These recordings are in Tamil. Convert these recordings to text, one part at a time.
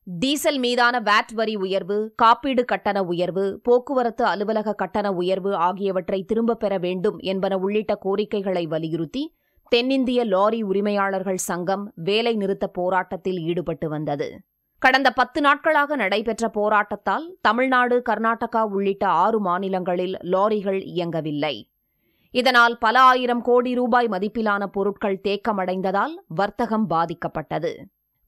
டீசல் மீதான வாட் வரி உயர்வு, காப்பீடு கட்டண உயர்வு, போக்குவரத்து அலுவலக கட்டண உயர்வு ஆகியவற்றை திரும்பப் பெற வேண்டும் என்பன உள்ளிட்ட கோரிக்கைகளை வலியுறுத்தி தென்னிந்திய லாரி உரிமையாளர்கள் சங்கம் வேலை நிறுத்த போராட்டத்தில் ஈடுபட்டு வந்தது. கடந்த 10 நாட்களாக நடைபெற்ற போராட்டத்தால் தமிழ்நாடு, கர்நாடகா உள்ளிட்ட 6 மாநிலங்களில் லாரிகள் இயங்கவில்லை. இதனால் பல ஆயிரம் கோடி ரூபாய் மதிப்பிலான பொருட்கள் தேக்கமடைந்ததால் வர்த்தகம் பாதிக்கப்பட்டது.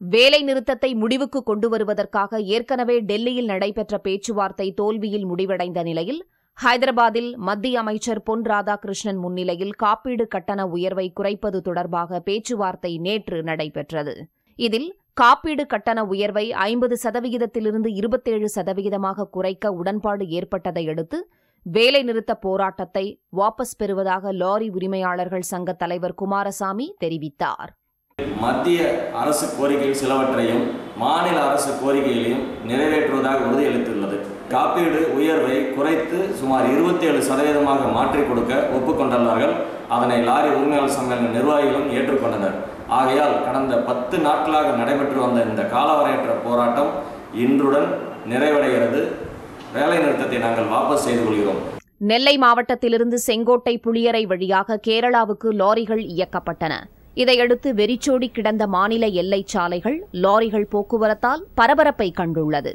வேலை நிறுத்தத்தை முடிவுக்கு கொண்டு வருவதற்காக ஏற்கனவே டெல்லியில் நடைபெற்ற பேச்சுவார்த்தை தோல்வியில் முடிவடைந்த நிலையில் ஹைதராபாத்தில் மத்திய அமைச்சர் பொன் ராதாகிருஷ்ணன் முன்னிலையில் காப்பீடு கட்டண உயர்வை குறைப்பது தொடர்பாக பேச்சுவார்த்தை நேற்று நடைபெற்றது. இதில் காப்பீடு கட்டண உயர்வை 50%லிருந்து 27%ஆக குறைக்க உடன்பாடு ஏற்பட்டதை அடுத்து வேலைநிறுத்த போராட்டத்தை வாபஸ் பெறுவதாக லாரி உரிமையாளர்கள் சங்க தலைவர் குமாரசாமி தெரிவித்தார். மத்திய அரசு கோரிக்கைகள் சிலவற்றையும் மாநில அரசு கோரிக்கைகளையும் நிறைவேற்றுவதாக உறுதியளித்துள்ளது. காப்பீடு உயர்வை குறைத்து சுமார் 27% மாற்றிக் கொடுக்க ஒப்புக்கொண்டுள்ளார்கள். அதனை லாரி உரிமையாளர் சங்க நிர்வாகிகளும் ஏற்றுக்கொண்டனர். ஆகையால் கடந்த 10 நாட்களாக நடைபெற்று வந்த இந்த காலவரையற்ற போராட்டம் இன்றுடன் நிறைவடைகிறது. வேலை நிறுத்தத்தை நாங்கள் வாபஸ் செய்து கொள்கிறோம். நெல்லை மாவட்டத்திலிருந்து செங்கோட்டை புளியரை வழியாக கேரளாவுக்கு லாரிகள் இயக்கப்பட்டன. இதையடுத்து வெறிச்சோடி கிடந்த மாநில எல்லை சாலைகள் லாரிகள் போக்குவரத்தால் பரபரப்பை கண்டுள்ளது.